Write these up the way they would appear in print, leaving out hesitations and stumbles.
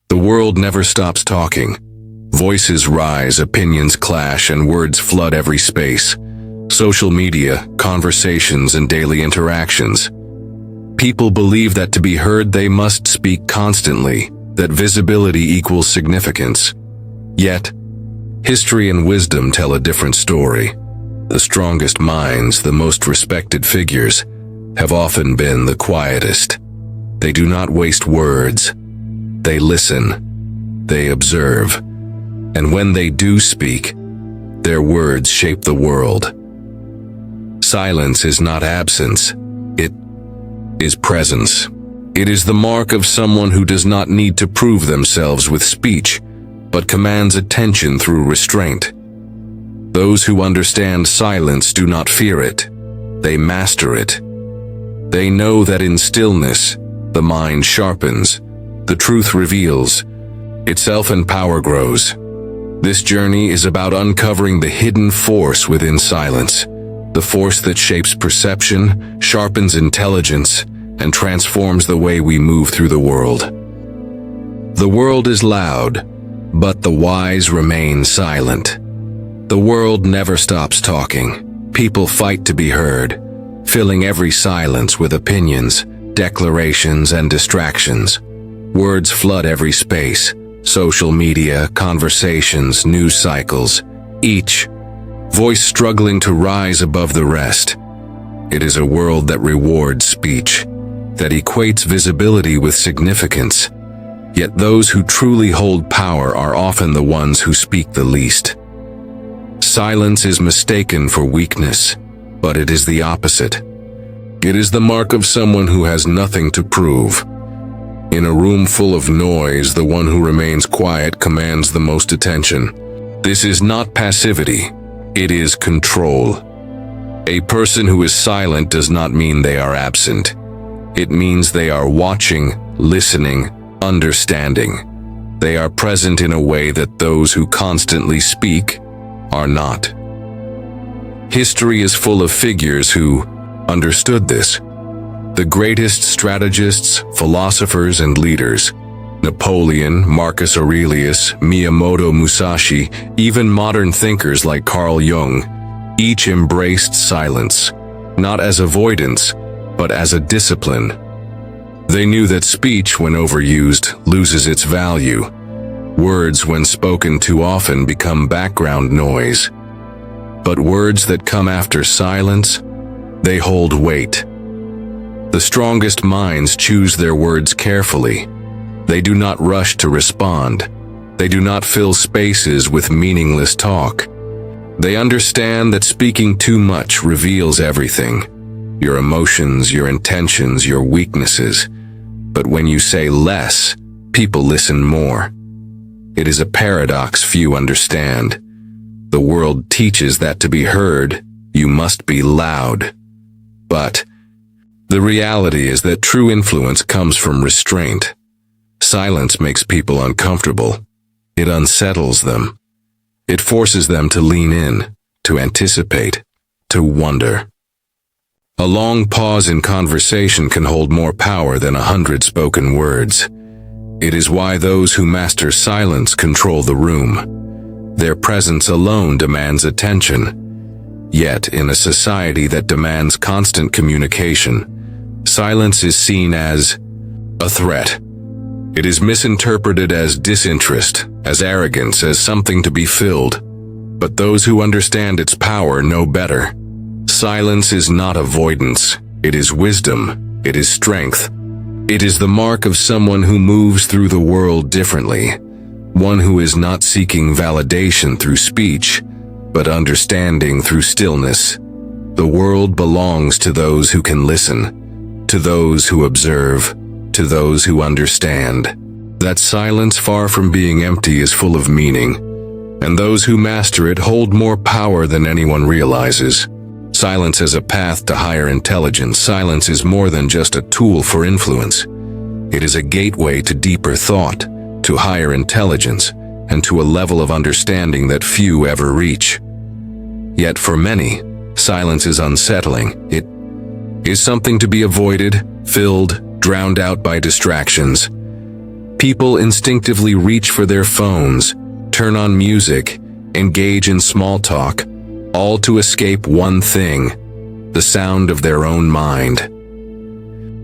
The world never stops talking. Voices rise, opinions clash, and words flood every space. Social media, conversations, and daily interactions. People believe that to be heard they must speak constantly, that visibility equals significance. Yet, history and wisdom tell a different story. The strongest minds, the most respected figures, have often been the quietest. They do not waste words. They listen. They observe. And when they do speak, their words shape the world. Silence is not absence. It is presence. It is the mark of someone who does not need to prove themselves with speech, but commands attention through restraint. Those who understand silence do not fear it. They master it. They know that in stillness, the mind sharpens, the truth reveals, itself and power grows. This journey is about uncovering the hidden force within silence, the force that shapes perception, sharpens intelligence, and transforms the way we move through the world. The world is loud, but the wise remain silent. The world never stops talking. People fight to be heard, filling every silence with opinions, declarations, and distractions. Words flood every space: social media, conversations, news cycles, each voice struggling to rise above the rest. It is a world that rewards speech, that equates visibility with significance. Yet those who truly hold power are often the ones who speak the least. Silence is mistaken for weakness, but it is the opposite. It is the mark of someone who has nothing to prove. In a room full of noise, the one who remains quiet commands the most attention. This is not passivity, it is control. A person who is silent does not mean they are absent. It means they are watching, listening, understanding. They are present in a way that those who constantly speak are not. History is full of figures who understood this. The greatest strategists, philosophers, and leaders: Napoleon, Marcus Aurelius, Miyamoto Musashi, even modern thinkers like Carl Jung, each embraced silence, not as avoidance, but as a discipline. They knew that speech, when overused, loses its value. Words, when spoken too often, become background noise. But words that come after silence, they hold weight. The strongest minds choose their words carefully. They do not rush to respond. They do not fill spaces with meaningless talk. They understand that speaking too much reveals everything: your emotions, your intentions, your weaknesses. But when you say less, people listen more. It is a paradox few understand. The world teaches that to be heard, you must be loud. But the reality is that true influence comes from restraint. Silence makes people uncomfortable. It unsettles them. It forces them to lean in, to anticipate, to wonder. A long pause in conversation can hold more power than 100 spoken words. It is why those who master silence control the room. Their presence alone demands attention. Yet, in a society that demands constant communication, silence is seen as a threat. It is misinterpreted as disinterest, as arrogance, as something to be filled. But those who understand its power know better. Silence is not avoidance. It is wisdom. It is strength. It is the mark of someone who moves through the world differently. One who is not seeking validation through speech, but understanding through stillness. The world belongs to those who can listen, to those who observe, to those who understand. That silence, far from being empty, is full of meaning, and those who master it hold more power than anyone realizes. Silence as a path to higher intelligence. Silence is more than just a tool for influence. It is a gateway to deeper thought, to higher intelligence, and to a level of understanding that few ever reach. Yet for many, silence is unsettling. It is something to be avoided, filled, drowned out by distractions. People instinctively reach for their phones, turn on music, engage in small talk, all to escape one thing: the sound of their own mind.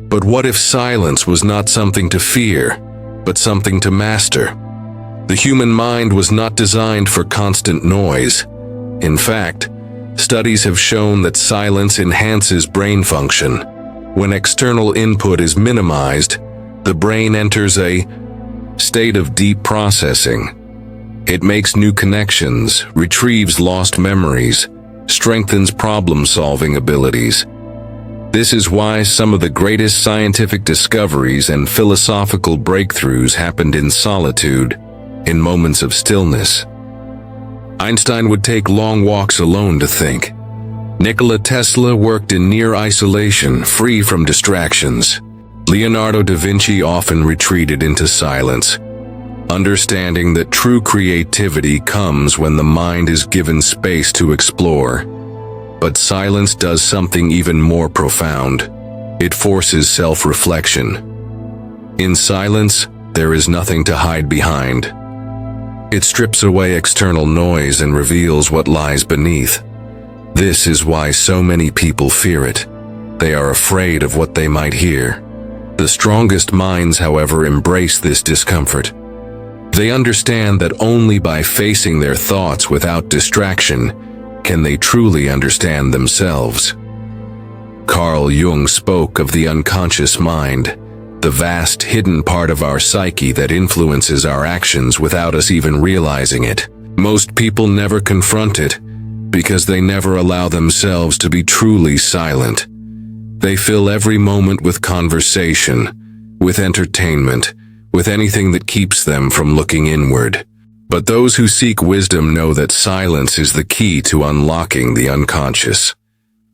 But what if silence was not something to fear, but something to master? The human mind was not designed for constant noise. In fact, studies have shown that silence enhances brain function. When external input is minimized, the brain enters a state of deep processing. It makes new connections, retrieves lost memories, strengthens problem-solving abilities. This is why some of the greatest scientific discoveries and philosophical breakthroughs happened in solitude, in moments of stillness. Einstein would take long walks alone to think. Nikola Tesla worked in near isolation, free from distractions. Leonardo da Vinci often retreated into silence, understanding that true creativity comes when the mind is given space to explore. But silence does something even more profound. It forces self-reflection. In silence, there is nothing to hide behind. It strips away external noise and reveals what lies beneath. This is why so many people fear it. They are afraid of what they might hear. The strongest minds, however, embrace this discomfort. They understand that only by facing their thoughts without distraction can they truly understand themselves. Carl Jung spoke of the unconscious mind, the vast hidden part of our psyche that influences our actions without us even realizing it. Most people never confront it because they never allow themselves to be truly silent. They fill every moment with conversation, with entertainment, with anything that keeps them from looking inward. But those who seek wisdom know that silence is the key to unlocking the unconscious,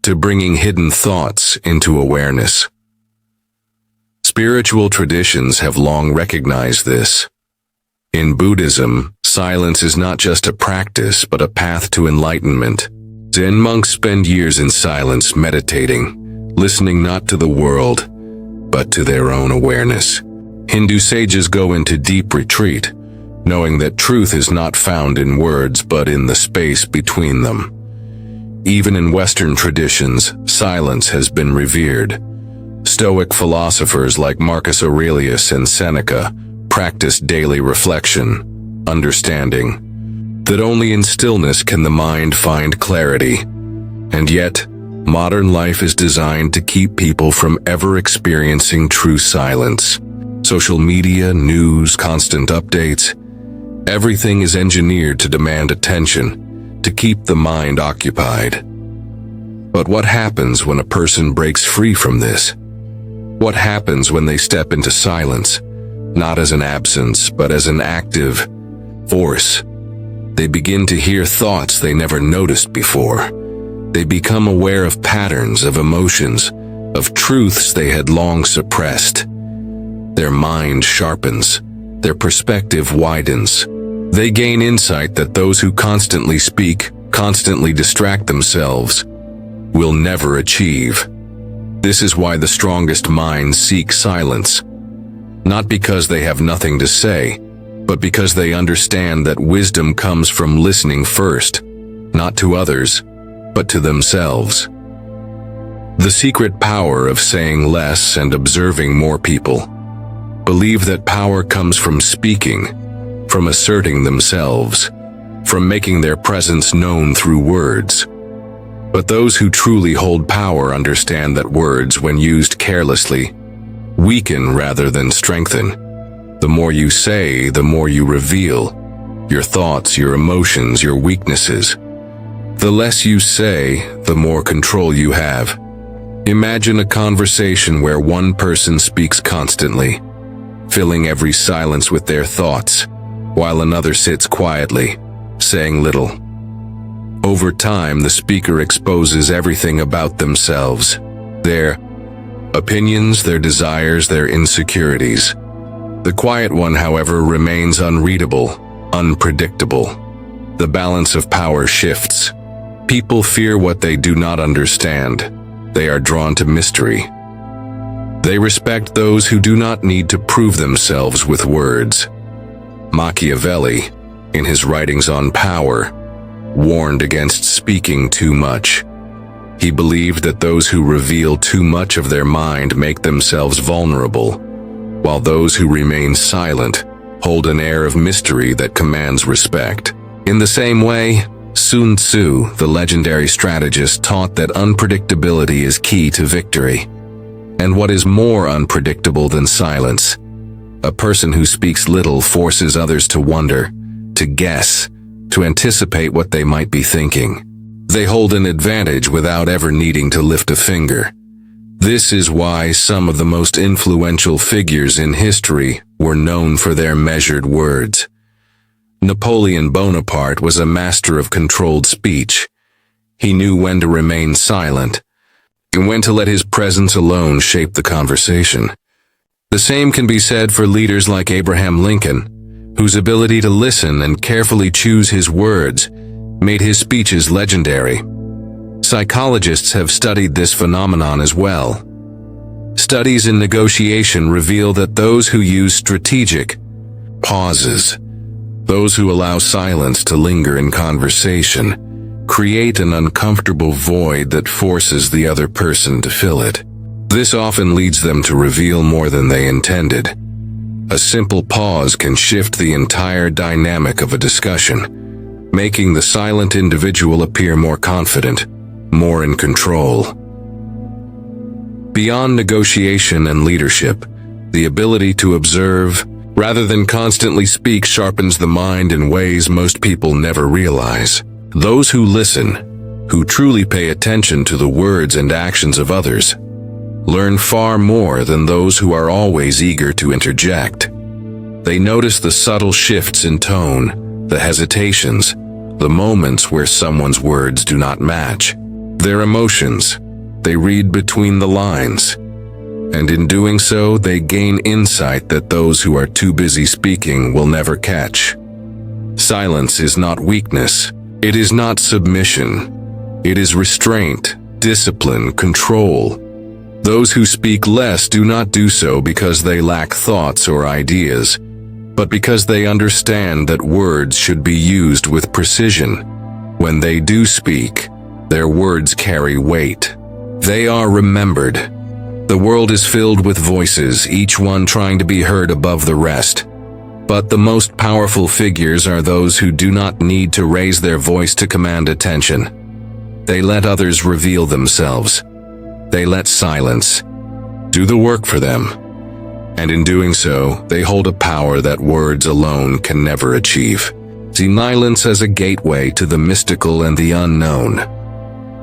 to bringing hidden thoughts into awareness. Spiritual traditions have long recognized this. In Buddhism, silence is not just a practice but a path to enlightenment. Zen monks spend years in silence meditating, listening not to the world, but to their own awareness. Hindu sages go into deep retreat, knowing that truth is not found in words but in the space between them. Even in Western traditions, silence has been revered. Stoic philosophers like Marcus Aurelius and Seneca practiced daily reflection, understanding that only in stillness can the mind find clarity. And yet, modern life is designed to keep people from ever experiencing true silence. Social media, news, constant updates, everything is engineered to demand attention, to keep the mind occupied. But what happens when a person breaks free from this? What happens when they step into silence, not as an absence, but as an active force? They begin to hear thoughts they never noticed before. They become aware of patterns, of emotions, of truths they had long suppressed. Their mind sharpens, their perspective widens. They gain insight that those who constantly speak, constantly distract themselves, will never achieve. This is why the strongest minds seek silence, not because they have nothing to say, but because they understand that wisdom comes from listening first, not to others, but to themselves. The secret power of saying less and observing more. People believe that power comes from speaking, from asserting themselves, from making their presence known through words. But those who truly hold power understand that words, when used carelessly, weaken rather than strengthen. The more you say, the more you reveal your thoughts, your emotions, your weaknesses. The less you say, the more control you have. Imagine a conversation where one person speaks constantly, filling every silence with their thoughts, while another sits quietly, saying little. Over time, the speaker exposes everything about themselves, their opinions, their desires, their insecurities. The quiet one, however, remains unreadable, unpredictable. The balance of power shifts. People fear what they do not understand. They are drawn to mystery. They respect those who do not need to prove themselves with words. Machiavelli, in his writings on power, warned against speaking too much. He believed that those who reveal too much of their mind make themselves vulnerable, while those who remain silent hold an air of mystery that commands respect. In the same way, Sun Tzu, the legendary strategist, taught that unpredictability is key to victory. And what is more unpredictable than silence? A person who speaks little forces others to wonder, to guess, to anticipate what they might be thinking. They hold an advantage without ever needing to lift a finger. This is why some of the most influential figures in history were known for their measured words. Napoleon Bonaparte was a master of controlled speech. He knew when to remain silent and when to let his presence alone shape the conversation. The same can be said for leaders like Abraham Lincoln, whose ability to listen and carefully choose his words made his speeches legendary. Psychologists have studied this phenomenon as well. Studies in negotiation reveal that those who use strategic pauses, those who allow silence to linger in conversation, create an uncomfortable void that forces the other person to fill it. This often leads them to reveal more than they intended. A simple pause can shift the entire dynamic of a discussion, making the silent individual appear more confident, more in control. Beyond negotiation and leadership, the ability to observe, rather than constantly speak, sharpens the mind in ways most people never realize. Those who listen, who truly pay attention to the words and actions of others, learn far more than those who are always eager to interject. They notice the subtle shifts in tone, the hesitations, the moments where someone's words do not match. Their emotions, they read between the lines. And in doing so, they gain insight that those who are too busy speaking will never catch. Silence is not weakness. It is not submission. It is restraint, discipline, control. Those who speak less do not do so because they lack thoughts or ideas, but because they understand that words should be used with precision. When they do speak, their words carry weight. They are remembered. The world is filled with voices, each one trying to be heard above the rest. But the most powerful figures are those who do not need to raise their voice to command attention. They let others reveal themselves. They let silence do the work for them. And in doing so, they hold a power that words alone can never achieve. See silence as a gateway to the mystical and the unknown.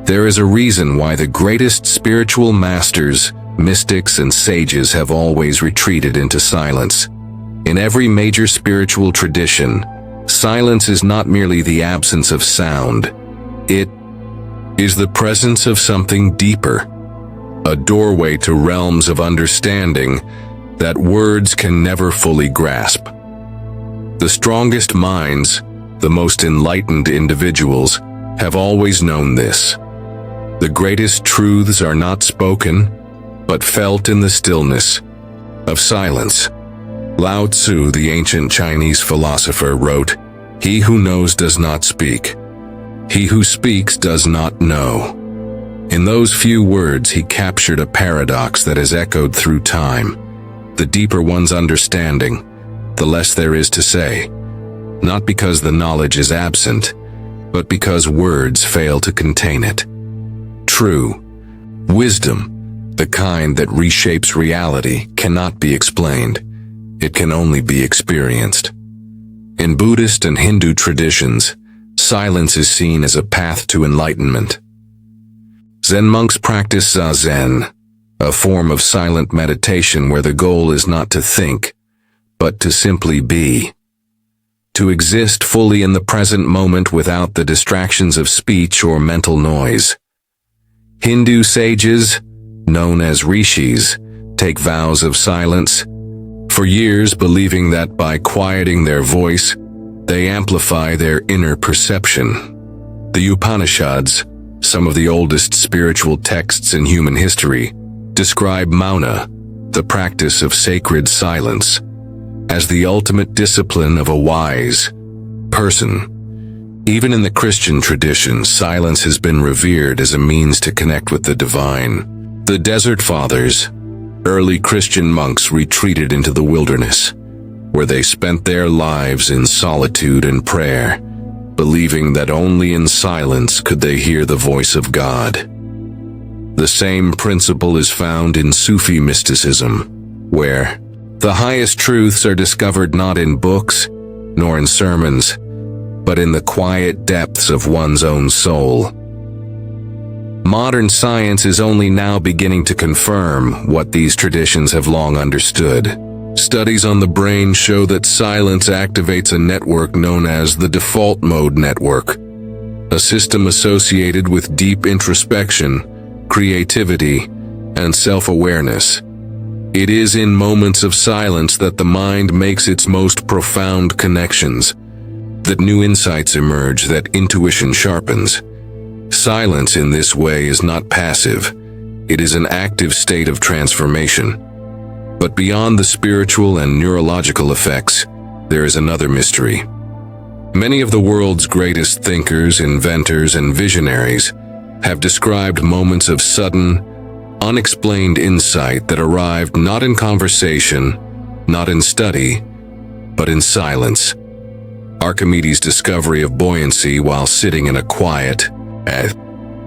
There is a reason why the greatest spiritual masters, mystics, and sages have always retreated into silence. In every major spiritual tradition, silence is not merely the absence of sound. It is the presence of something deeper, a doorway to realms of understanding that words can never fully grasp. The strongest minds, the most enlightened individuals, have always known this. The greatest truths are not spoken, but felt in the stillness of silence. Lao Tzu, the ancient Chinese philosopher, wrote, "He who knows does not speak. He who speaks does not know." In those few words, he captured a paradox that has echoed through time. The deeper one's understanding, the less there is to say, not because the knowledge is absent, but because words fail to contain it. True wisdom, the kind that reshapes reality, cannot be explained. It can only be experienced. In Buddhist and Hindu traditions, silence is seen as a path to enlightenment. Zen monks practice zazen, a form of silent meditation where the goal is not to think, but to simply be. To exist fully in the present moment without the distractions of speech or mental noise. Hindu sages, known as rishis, take vows of silence, for years believing that by quieting their voice, they amplify their inner perception. The Upanishads, some of the oldest spiritual texts in human history, describe mauna, the practice of sacred silence, as the ultimate discipline of a wise person. Even in the Christian tradition, silence has been revered as a means to connect with the divine. The Desert Fathers, early Christian monks, retreated into the wilderness, where they spent their lives in solitude and prayer, believing that only in silence could they hear the voice of God. The same principle is found in Sufi mysticism, where the highest truths are discovered not in books, nor in sermons, but in the quiet depths of one's own soul. Modern science is only now beginning to confirm what these traditions have long understood. Studies on the brain show that silence activates a network known as the default mode network, a system associated with deep introspection, creativity, and self-awareness. It is in moments of silence that the mind makes its most profound connections, that new insights emerge, that intuition sharpens. Silence in this way is not passive. It is an active state of transformation. But beyond the spiritual and neurological effects, there is another mystery. Many of the world's greatest thinkers, inventors, and visionaries have described moments of sudden, unexplained insight that arrived not in conversation, not in study, but in silence. Archimedes' discovery of buoyancy while sitting in a quiet,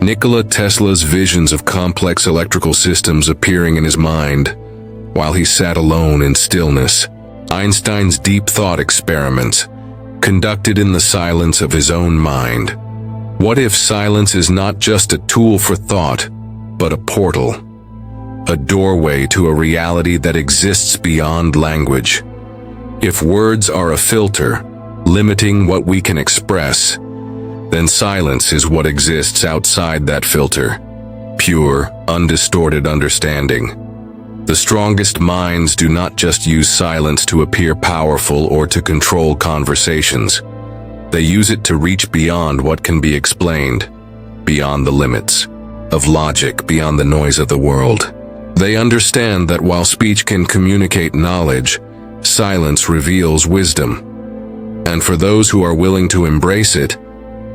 Nikola Tesla's visions of complex electrical systems appearing in his mind while he sat alone in stillness, Einstein's deep thought experiments conducted in the silence of his own mind. What if silence is not just a tool for thought, but a portal, a doorway to a reality that exists beyond language? If words are a filter, limiting what we can express, then silence is what exists outside that filter, pure, undistorted understanding. The strongest minds do not just use silence to appear powerful or to control conversations. They use it to reach beyond what can be explained, beyond the limits of logic, beyond the noise of the world. They understand that while speech can communicate knowledge, silence reveals wisdom. And for those who are willing to embrace it,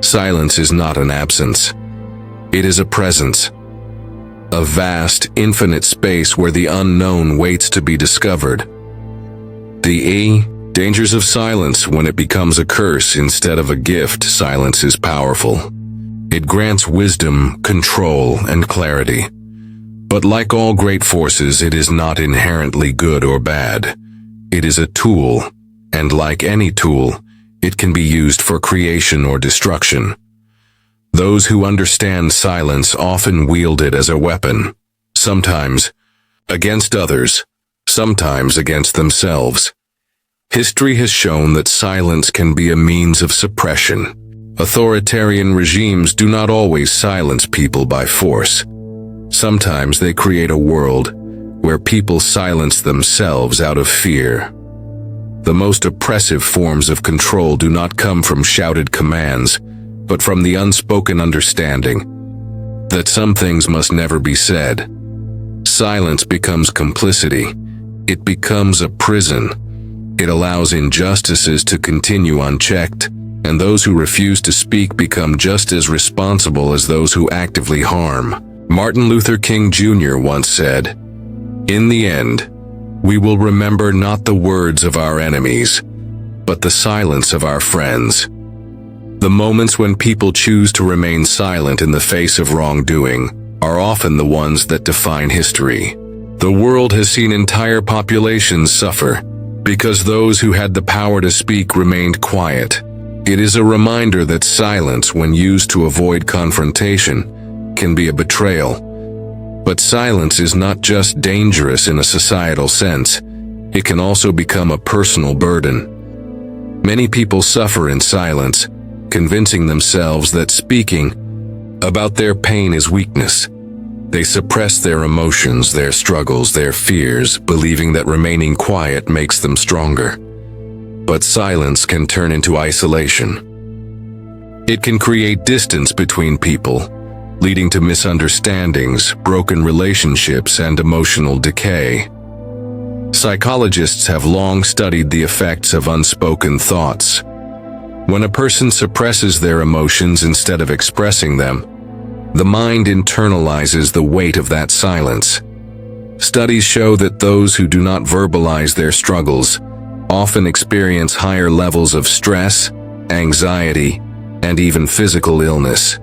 silence is not an absence. It is a presence. A vast, infinite space where the unknown waits to be discovered. The dangers of silence. When it becomes a curse instead of a gift, silence is powerful. It grants wisdom, control, and clarity. But like all great forces, it is not inherently good or bad. It is a tool, and like any tool, it can be used for creation or destruction. Those who understand silence often wield it as a weapon, sometimes against others, sometimes against themselves. History has shown that silence can be a means of suppression. Authoritarian regimes do not always silence people by force. Sometimes they create a world where people silence themselves out of fear. The most oppressive forms of control do not come from shouted commands, but from the unspoken understanding that some things must never be said. Silence becomes complicity. It becomes a prison. It allows injustices to continue unchecked, and those who refuse to speak become just as responsible as those who actively harm. Martin Luther King Jr. once said, "In the end, we will remember not the words of our enemies, but the silence of our friends." The moments when people choose to remain silent in the face of wrongdoing are often the ones that define history. The world has seen entire populations suffer because those who had the power to speak remained quiet. It is a reminder that silence, when used to avoid confrontation, can be a betrayal. But silence is not just dangerous in a societal sense, it can also become a personal burden. Many people suffer in silence, convincing themselves that speaking about their pain is weakness. They suppress their emotions, their struggles, their fears, believing that remaining quiet makes them stronger. But silence can turn into isolation. It can create distance between people, leading to misunderstandings, broken relationships, and emotional decay. Psychologists have long studied the effects of unspoken thoughts. When a person suppresses their emotions instead of expressing them, the mind internalizes the weight of that silence. Studies show that those who do not verbalize their struggles often experience higher levels of stress, anxiety, and even physical illness.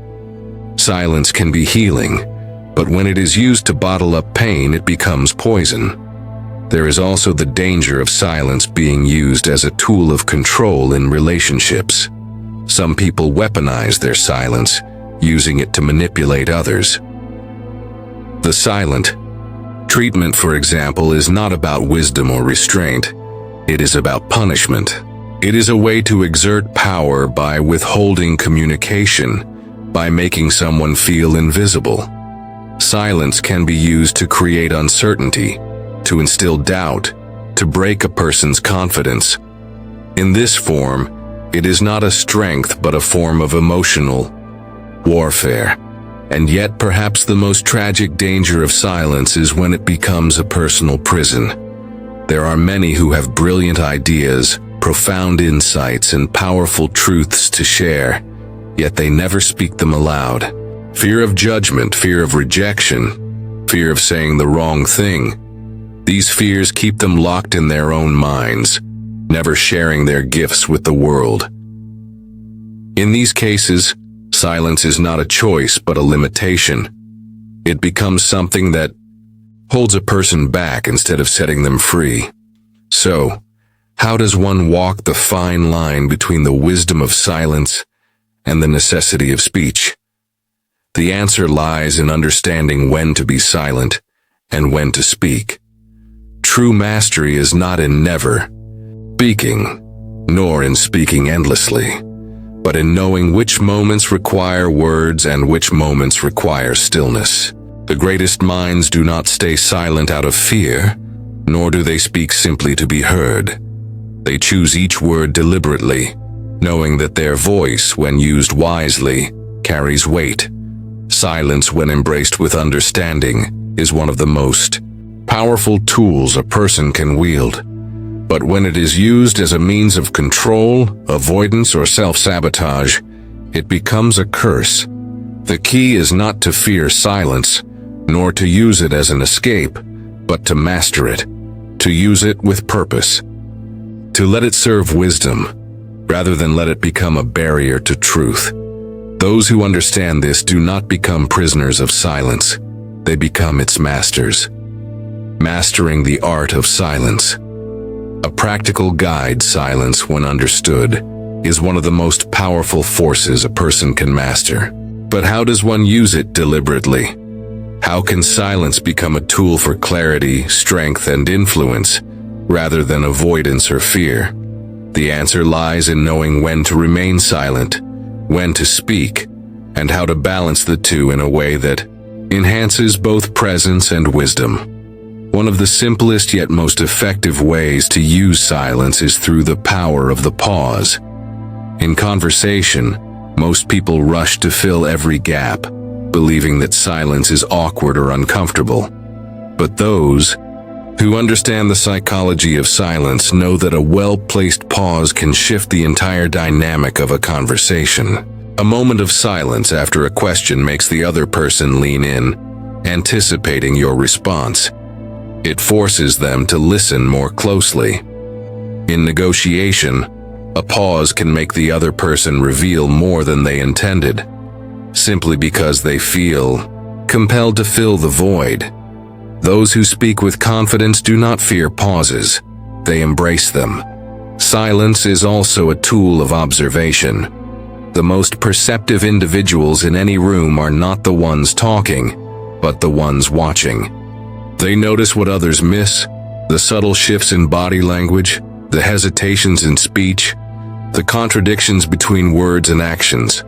Silence can be healing, but when it is used to bottle up pain, it becomes poison. There is also the danger of silence being used as a tool of control in relationships. Some people weaponize their silence, using it to manipulate others. The silent treatment, for example, is not about wisdom or restraint. It is about punishment. It is a way to exert power by withholding communication, by making someone feel invisible. Silence can be used to create uncertainty, to instill doubt, to break a person's confidence. In this form, it is not a strength but a form of emotional warfare. And yet perhaps the most tragic danger of silence is when it becomes a personal prison. There are many who have brilliant ideas, profound insights, and powerful truths to share, yet they never speak them aloud. Fear of judgment, fear of rejection, fear of saying the wrong thing. These fears keep them locked in their own minds, never sharing their gifts with the world. In these cases, silence is not a choice but a limitation. It becomes something that holds a person back instead of setting them free. So, how does one walk the fine line between the wisdom of silence and the necessity of speech? The answer lies in understanding when to be silent and when to speak. True mastery is not in never speaking, nor in speaking endlessly, but in knowing which moments require words and which moments require stillness. The greatest minds do not stay silent out of fear, nor do they speak simply to be heard. They choose each word deliberately, knowing that their voice, when used wisely, carries weight. Silence, when embraced with understanding, is one of the most powerful tools a person can wield. But when it is used as a means of control, avoidance, or self-sabotage, it becomes a curse. The key is not to fear silence, nor to use it as an escape, but to master it, to use it with purpose, to let it serve wisdom, rather than let it become a barrier to truth. Those who understand this do not become prisoners of silence, they become its masters. Mastering the art of silence. A practical guide, silence, when understood, is one of the most powerful forces a person can master. But how does one use it deliberately? How can silence become a tool for clarity, strength, and influence, rather than avoidance or fear? The answer lies in knowing when to remain silent, when to speak, and how to balance the two in a way that enhances both presence and wisdom. One of the simplest yet most effective ways to use silence is through the power of the pause. In conversation, most people rush to fill every gap, believing that silence is awkward or uncomfortable. But those who understand the psychology of silence know that a well-placed pause can shift the entire dynamic of a conversation. A moment of silence after a question makes the other person lean in, anticipating your response. It forces them to listen more closely. In negotiation, a pause can make the other person reveal more than they intended, simply because they feel compelled to fill the void. Those who speak with confidence do not fear pauses, they embrace them. Silence is also a tool of observation. The most perceptive individuals in any room are not the ones talking, but the ones watching. They notice what others miss, the subtle shifts in body language, the hesitations in speech, the contradictions between words and actions.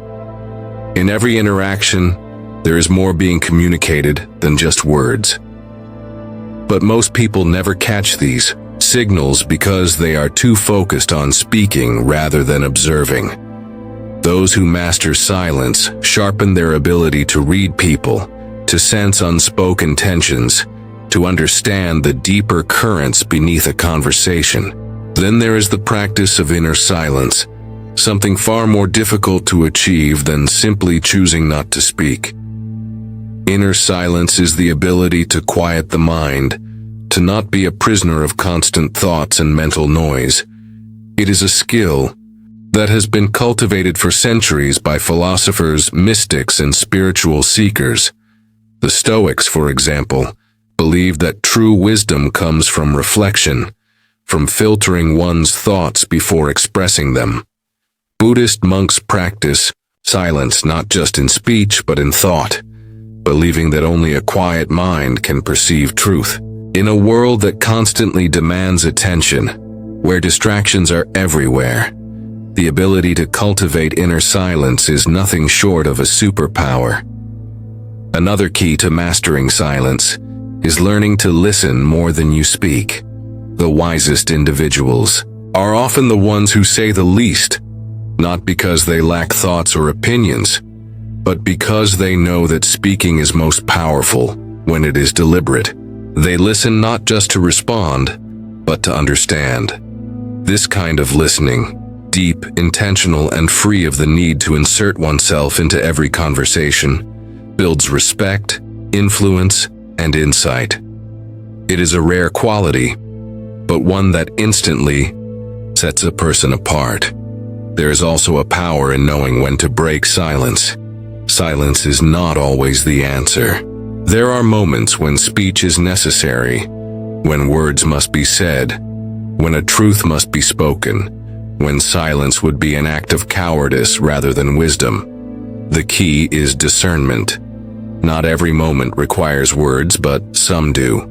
In every interaction, there is more being communicated than just words. But most people never catch these signals because they are too focused on speaking rather than observing. Those who master silence sharpen their ability to read people, to sense unspoken tensions, to understand the deeper currents beneath a conversation. Then there is the practice of inner silence, something far more difficult to achieve than simply choosing not to speak. Inner silence is the ability to quiet the mind, to not be a prisoner of constant thoughts and mental noise. It is a skill that has been cultivated for centuries by philosophers, mystics, and spiritual seekers. The Stoics, for example, believed that true wisdom comes from reflection, from filtering one's thoughts before expressing them. Buddhist monks practice silence not just in speech but in thought, believing that only a quiet mind can perceive truth. In a world that constantly demands attention, where distractions are everywhere, the ability to cultivate inner silence is nothing short of a superpower. Another key to mastering silence is learning to listen more than you speak. The wisest individuals are often the ones who say the least, not because they lack thoughts or opinions, but because they know that speaking is most powerful when it is deliberate. They listen not just to respond, but to understand. This kind of listening, deep, intentional, and free of the need to insert oneself into every conversation, builds respect, influence, and insight. It is a rare quality, but one that instantly sets a person apart. There is also a power in knowing when to break silence. Silence is not always the answer. There are moments when speech is necessary, when words must be said, when a truth must be spoken, when silence would be an act of cowardice rather than wisdom. The key is discernment. Not every moment requires words, but some do.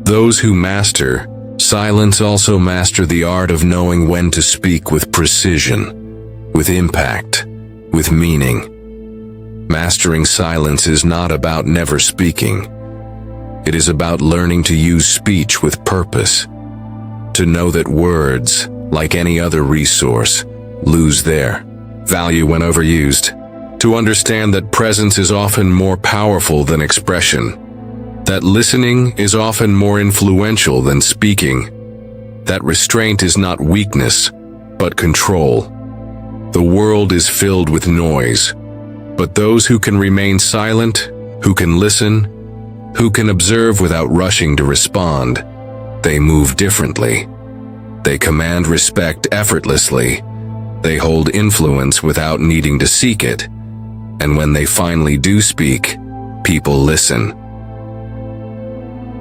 Those who master silence also master the art of knowing when to speak with precision, with impact, with meaning. Mastering silence is not about never speaking. It is about learning to use speech with purpose, to know that words, like any other resource, lose their value when overused, to understand that presence is often more powerful than expression, that listening is often more influential than speaking, that restraint is not weakness, but control. The world is filled with noise, but those who can remain silent, who can listen, who can observe without rushing to respond, they move differently. They command respect effortlessly. They hold influence without needing to seek it. And when they finally do speak, people listen.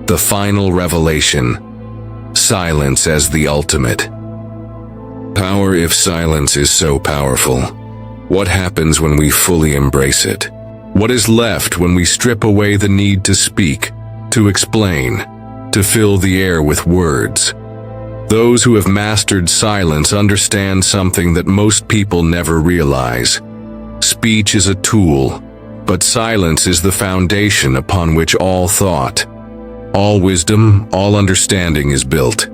The final revelation: silence as the ultimate. Power. If silence is so powerful, what happens when we fully embrace it? What is left when we strip away the need to speak, to explain, to fill the air with words? Those who have mastered silence understand something that most people never realize. Speech is a tool, but silence is the foundation upon which all thought, all wisdom, all understanding is built.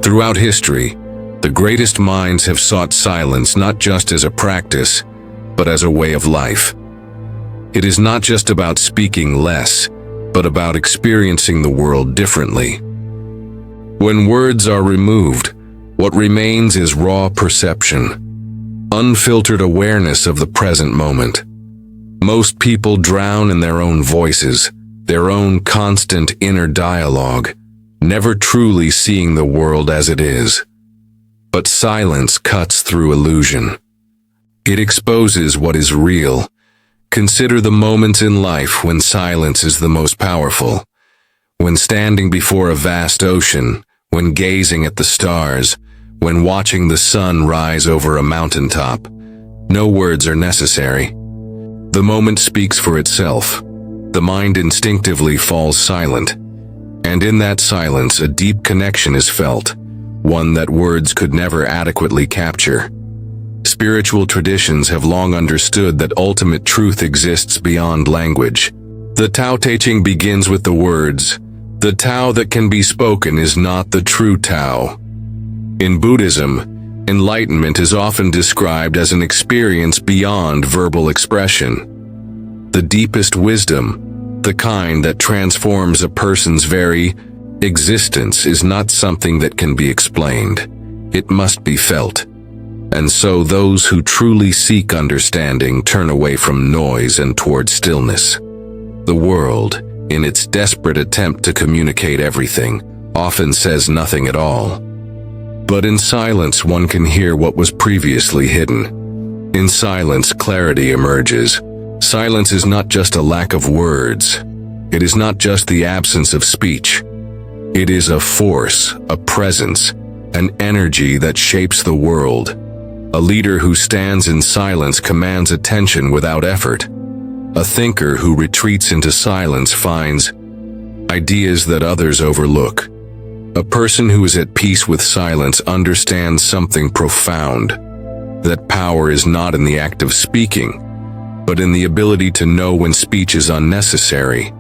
Throughout history, the greatest minds have sought silence not just as a practice, but as a way of life. It is not just about speaking less, but about experiencing the world differently. When words are removed, what remains is raw perception, unfiltered awareness of the present moment. Most people drown in their own voices, their own constant inner dialogue, never truly seeing the world as it is. But silence cuts through illusion. It exposes what is real. Consider the moments in life when silence is the most powerful. When standing before a vast ocean, when gazing at the stars, when watching the sun rise over a mountaintop, no words are necessary. The moment speaks for itself. The mind instinctively falls silent, and in that silence a deep connection is felt, one that words could never adequately capture. Spiritual traditions have long understood that ultimate truth exists beyond language. The Tao Te Ching begins with the words, "The Tao that can be spoken is not the true Tao." In Buddhism, enlightenment is often described as an experience beyond verbal expression. The deepest wisdom, the kind that transforms a person's very existence, is not something that can be explained. It must be felt. And so those who truly seek understanding turn away from noise and toward stillness. The world, in its desperate attempt to communicate everything, often says nothing at all. But in silence one can hear what was previously hidden. In silence clarity emerges. Silence is not just a lack of words. It is not just the absence of speech. It is a force, a presence, an energy that shapes the world. A leader who stands in silence commands attention without effort. A thinker who retreats into silence finds ideas that others overlook. A person who is at peace with silence understands something profound, that power is not in the act of speaking, but in the ability to know when speech is unnecessary.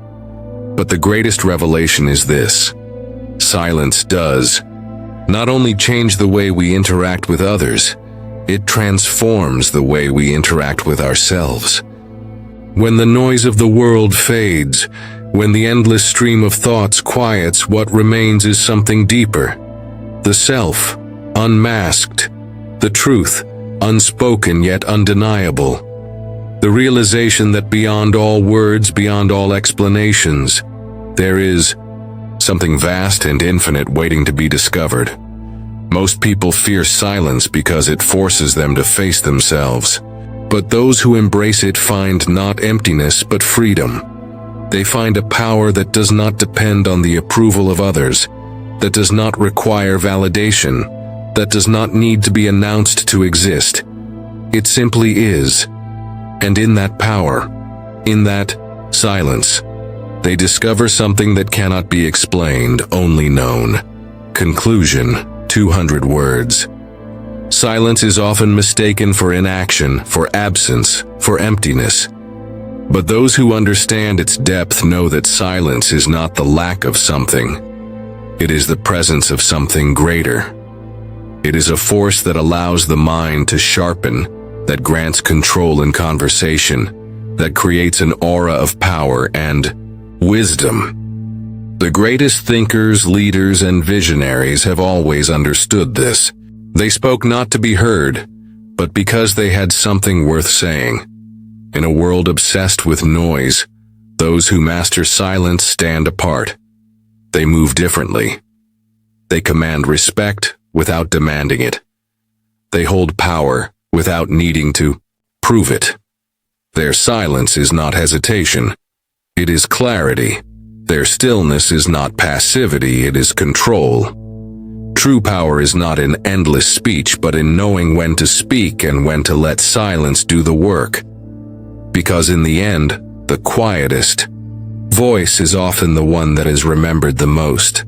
But the greatest revelation is this: silence does not only change the way we interact with others, it transforms the way we interact with ourselves. When the noise of the world fades, when the endless stream of thoughts quiets, what remains is something deeper. The self, unmasked. The truth, unspoken yet undeniable. The realization that beyond all words, beyond all explanations, there is something vast and infinite waiting to be discovered. Most people fear silence because it forces them to face themselves. But those who embrace it find not emptiness but freedom. They find a power that does not depend on the approval of others, that does not require validation, that does not need to be announced to exist. It simply is. And in that power, in that silence, they discover something that cannot be explained, only known. Conclusion, 200 words. Silence is often mistaken for inaction, for absence, for emptiness. But those who understand its depth know that silence is not the lack of something. It is the presence of something greater. It is a force that allows the mind to sharpen, that grants control in conversation, that creates an aura of power and wisdom. The greatest thinkers, leaders, and visionaries have always understood this. They spoke not to be heard, but because they had something worth saying. In a world obsessed with noise, those who master silence stand apart. They move differently. They command respect without demanding it. They hold power without needing to prove it. Their silence is not hesitation. It is clarity. Their stillness is not passivity, it is control. True power is not in endless speech, but in knowing when to speak and when to let silence do the work. Because in the end, the quietest voice is often the one that is remembered the most.